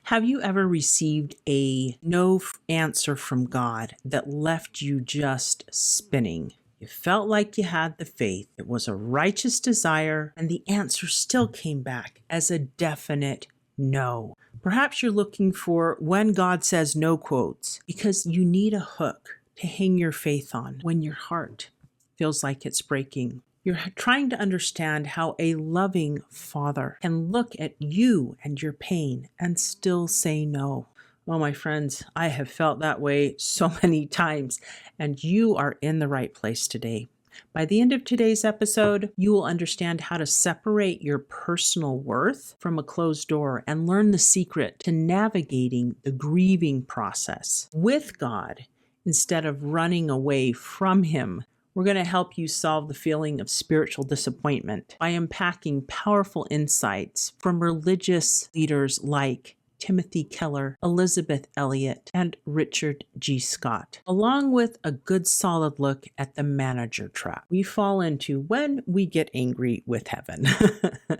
Have you ever received a no answer from God that left you just spinning? You felt like you had the faith, it was a righteous desire, and the answer still came back as a definite no. Perhaps you're looking for when God says no quotes because you need a hook to hang your faith on when your heart feels like it's breaking. You're trying to understand how a loving father can look at you and your pain and still say no. Oh, my friends, I have felt that way so many times, and you are in the right place today. By the end of today's episode, you will understand how to separate your personal worth from a closed door and learn the secret to navigating the grieving process with God instead of running away from Him. We're going to help you solve the feeling of spiritual disappointment by unpacking powerful insights from religious leaders like Timothy Keller, Elisabeth Elliot, and Richard G. Scott, along with a good solid look at the manager trap we fall into when we get angry with heaven.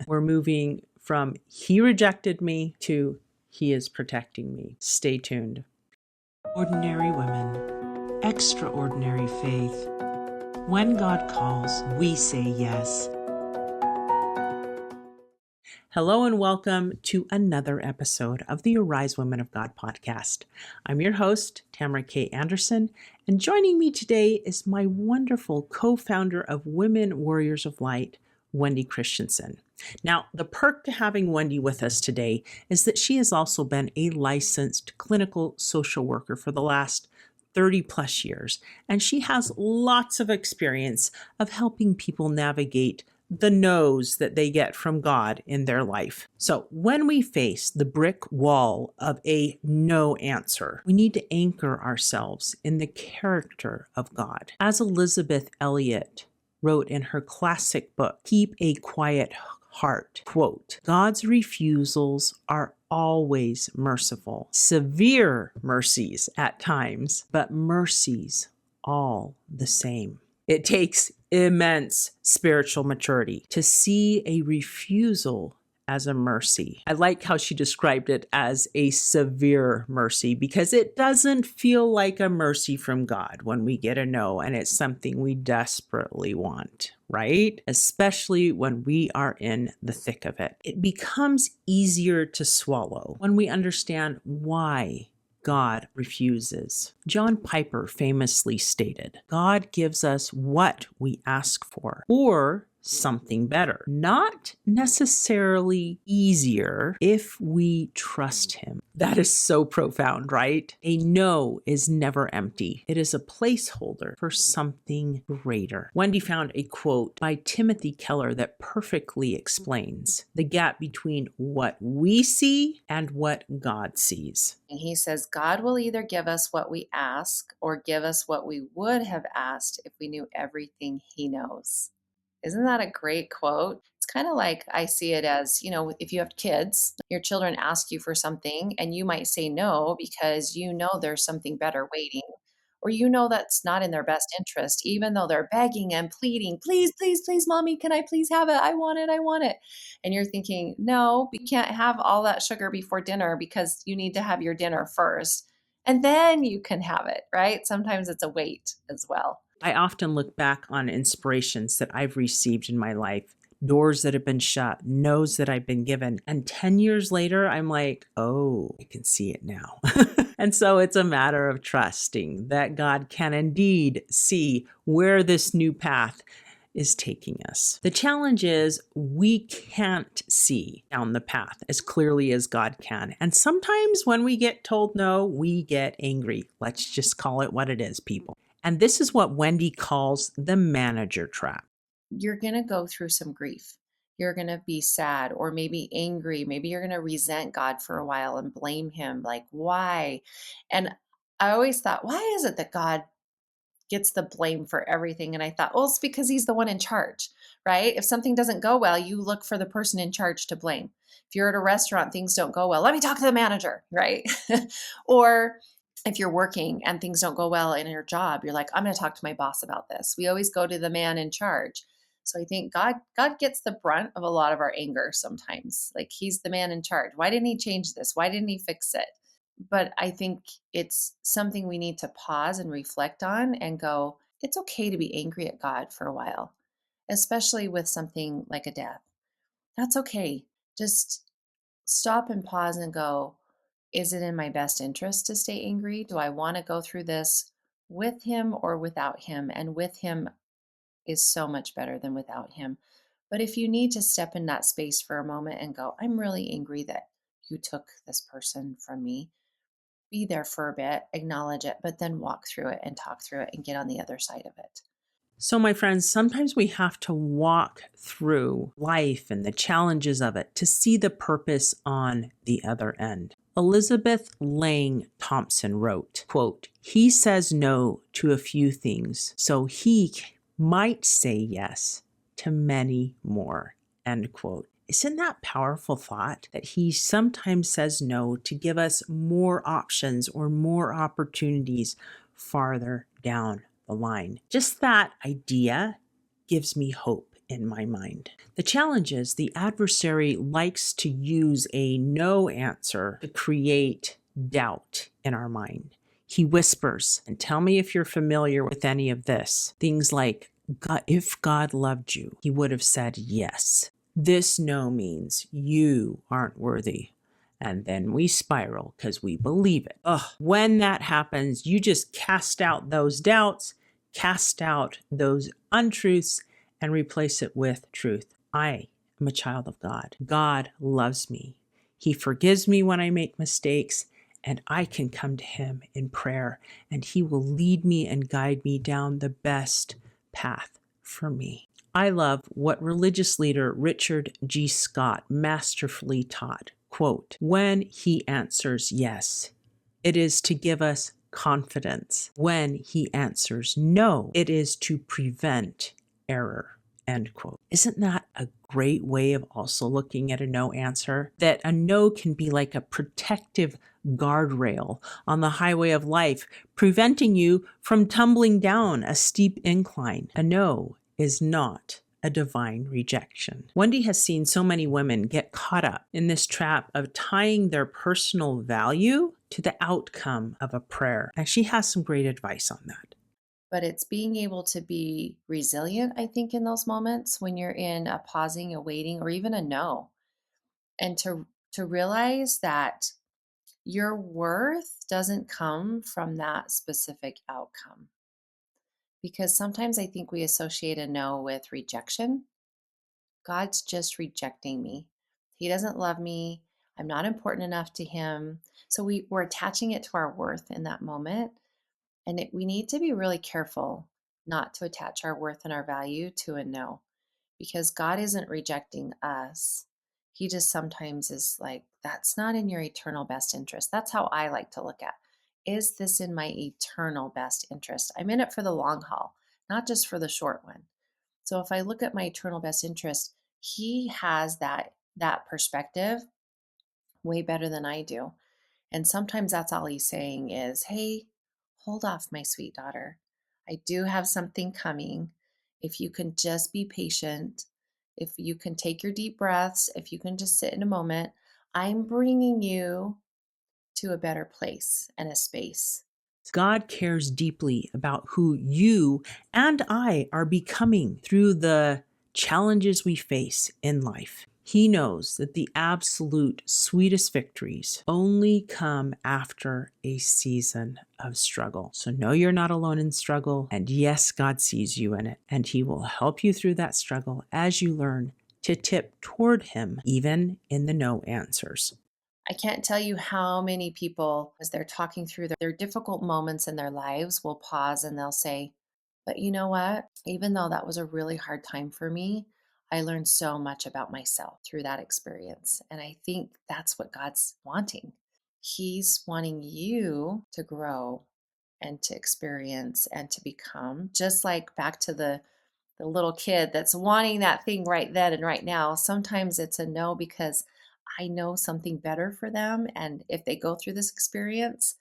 We're moving from he rejected me to he is protecting me. Stay tuned. Ordinary women, extraordinary faith. When God calls, we say yes. Hello and welcome to another episode of the Arise Women of God podcast. I'm your host, Tamara K. Anderson, and joining me today is my wonderful co-founder of Women Warriors of Light, Wendi Christensen. Now, the perk to having Wendi with us today is that she has also been a licensed clinical social worker for the last 30 plus years, and she has lots of experience of helping people navigate the no's that they get from God in their life. So when we face the brick wall of a no answer, we need to anchor ourselves in the character of God. As Elisabeth Elliot wrote in her classic book, Keep a Quiet Heart, quote, God's refusals are always merciful, severe mercies at times, but mercies all the same. It takes immense spiritual maturity to see a refusal as a mercy. I like how she described it as a severe mercy because it doesn't feel like a mercy from God when we get a no and it's something we desperately want, right? Especially when we are in the thick of it. It becomes easier to swallow when we understand why God refuses. John Piper famously stated, God gives us what we ask for, or something better, not necessarily easier if we trust Him. That is so profound, right? A no is never empty. It is a placeholder for something greater. Wendi found a quote by Timothy Keller that perfectly explains the gap between what we see and what God sees. And he says, God will either give us what we ask or give us what we would have asked if we knew everything He knows. Isn't that a great quote? It's kind of like I see it as, if you have kids, your children ask you for something and you might say no because you know there's something better waiting, or you know that's not in their best interest, even though they're begging and pleading, please, please, please, mommy, can I please have it? I want it. I want it. And you're thinking, no, we can't have all that sugar before dinner because you need to have your dinner first. And then you can have it, right? Sometimes it's a wait as well. I often look back on inspirations that I've received in my life, doors that have been shut, no's that I've been given. And 10 years later, I'm like, oh, I can see it now. And so it's a matter of trusting that God can indeed see where this new path is taking us. The challenge is we can't see down the path as clearly as God can. And sometimes when we get told no, we get angry. Let's just call it what it is, people. And this is what Wendi calls the manager trap. You're going to go through some grief. You're going to be sad or maybe angry. Maybe you're going to resent God for a while and blame Him. Like, why? And I always thought, why is it that God gets the blame for everything? And I thought, well, it's because He's the one in charge, right? If something doesn't go well, you look for the person in charge to blame. If you're at a restaurant, things don't go well, let me talk to the manager, right? Or if you're working and things don't go well in your job, you're like, I'm going to talk to my boss about this. We always go to the man in charge. So I think God gets the brunt of a lot of our anger sometimes. Like he's the man in charge. Why didn't he change this? Why didn't he fix it? But I think it's something we need to pause and reflect on and go, it's okay to be angry at God for a while, especially with something like a death. That's okay. Just stop and pause and go, is it in my best interest to stay angry? Do I want to go through this with him or without him? And with him is so much better than without him. But if you need to step in that space for a moment and go, I'm really angry that you took this person from me, be there for a bit, acknowledge it, but then walk through it and talk through it and get on the other side of it. So, my friends, sometimes we have to walk through life and the challenges of it to see the purpose on the other end. Elisabeth Lang Thompson wrote, quote, "He says no to a few things, so he might say yes to many more," end quote. Isn't that powerful thought that he sometimes says no to give us more options or more opportunities farther down the line? Just that idea gives me hope in my mind. The challenge is the adversary likes to use a no answer to create doubt in our mind. He whispers, and tell me if you're familiar with any of this. Things like, God, if God loved you, he would have said yes. This no means you aren't worthy. And then we spiral because we believe it. When that happens, you just cast out those doubts, cast out those untruths, and replace it with truth. I am a child of God. God loves me. He forgives me when I make mistakes, and I can come to him in prayer, and he will lead me and guide me down the best path for me. I love what religious leader Richard G. Scott masterfully taught. Quote, when he answers yes, it is to give us confidence. When he answers no, it is to prevent error. End quote. Isn't that a great way of also looking at a no answer? That a no can be like a protective guardrail on the highway of life, preventing you from tumbling down a steep incline. A no is not a divine rejection. Wendi has seen so many women get caught up in this trap of tying their personal value to the outcome of a prayer. And she has some great advice on that. But it's being able to be resilient, I think, in those moments when you're in a pausing, a waiting, or even a no. And to realize that your worth doesn't come from that specific outcome. Because sometimes I think we associate a no with rejection. God's just rejecting me. He doesn't love me. I'm not important enough to him. So we're attaching it to our worth in that moment. And we need to be really careful not to attach our worth and our value to a no, because God isn't rejecting us. He just sometimes is like, that's not in your eternal best interest. That's how I like to look at. Is this in my eternal best interest? I'm in it for the long haul, not just for the short one. So if I look at my eternal best interest, he has that perspective way better than I do. And sometimes that's all he's saying is, hey, hold off, my sweet daughter. I do have something coming. If you can just be patient, if you can take your deep breaths, if you can just sit in a moment, I'm bringing you to a better place and a space. God cares deeply about who you and I are becoming through the challenges we face in life. He knows that the absolute sweetest victories only come after a season of struggle. So know you're not alone in struggle. And yes, God sees you in it. And he will help you through that struggle as you learn to tip toward him, even in the no answers. I can't tell you how many people, as they're talking through their difficult moments in their lives, will pause and they'll say, but you know what? Even though that was a really hard time for me, I learned so much about myself through that experience. And I think that's what God's wanting. He's wanting you to grow and to experience and to become, just like back to the little kid that's wanting that thing right then and right now. Sometimes it's a no because I know something better for them. And if they go through this experience,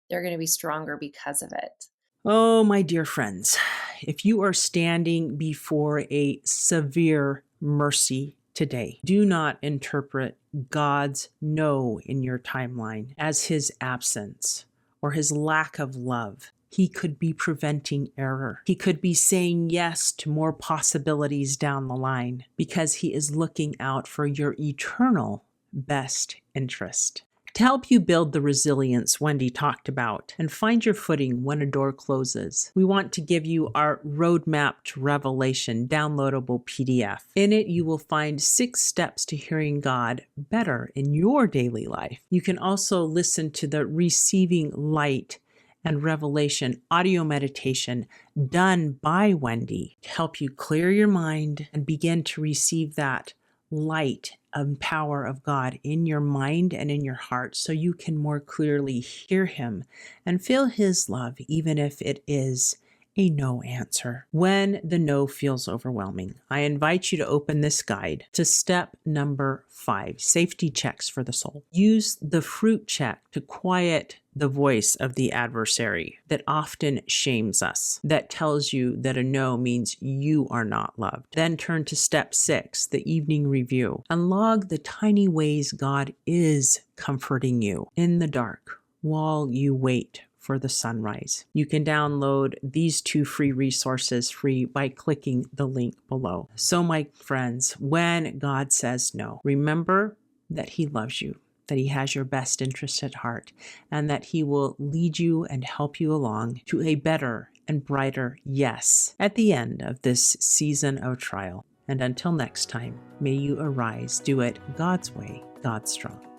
they're going to be stronger because of it. Oh, my dear friends, if you are standing before a severe mercy today, do not interpret God's no in your timeline as his absence or his lack of love. He could be preventing error. He could be saying yes to more possibilities down the line because he is looking out for your eternal best interest. To help you build the resilience Wendi talked about and find your footing when a door closes, we want to give you our Roadmap to Revelation downloadable PDF. In it, you will find 6 steps to hearing God better in your daily life. You can also listen to the Receiving Light and Revelation audio meditation done by Wendi to help you clear your mind and begin to receive that light and power of God in your mind and in your heart so you can more clearly hear him and feel his love, even if it is a no answer. When the no feels overwhelming, I invite you to open this guide to step number 5, safety checks for the soul. Use the fruit check to quiet the voice of the adversary that often shames us, that tells you that a no means you are not loved. Then turn to step 6, the evening review, and log the tiny ways God is comforting you in the dark while you wait for the sunrise. You can download these 2 free resources free by clicking the link below. So my friends, when God says no, remember that he loves you, that he has your best interest at heart, and that he will lead you and help you along to a better and brighter yes at the end of this season of trial. And until next time, may you arise, do it God's way, God strong.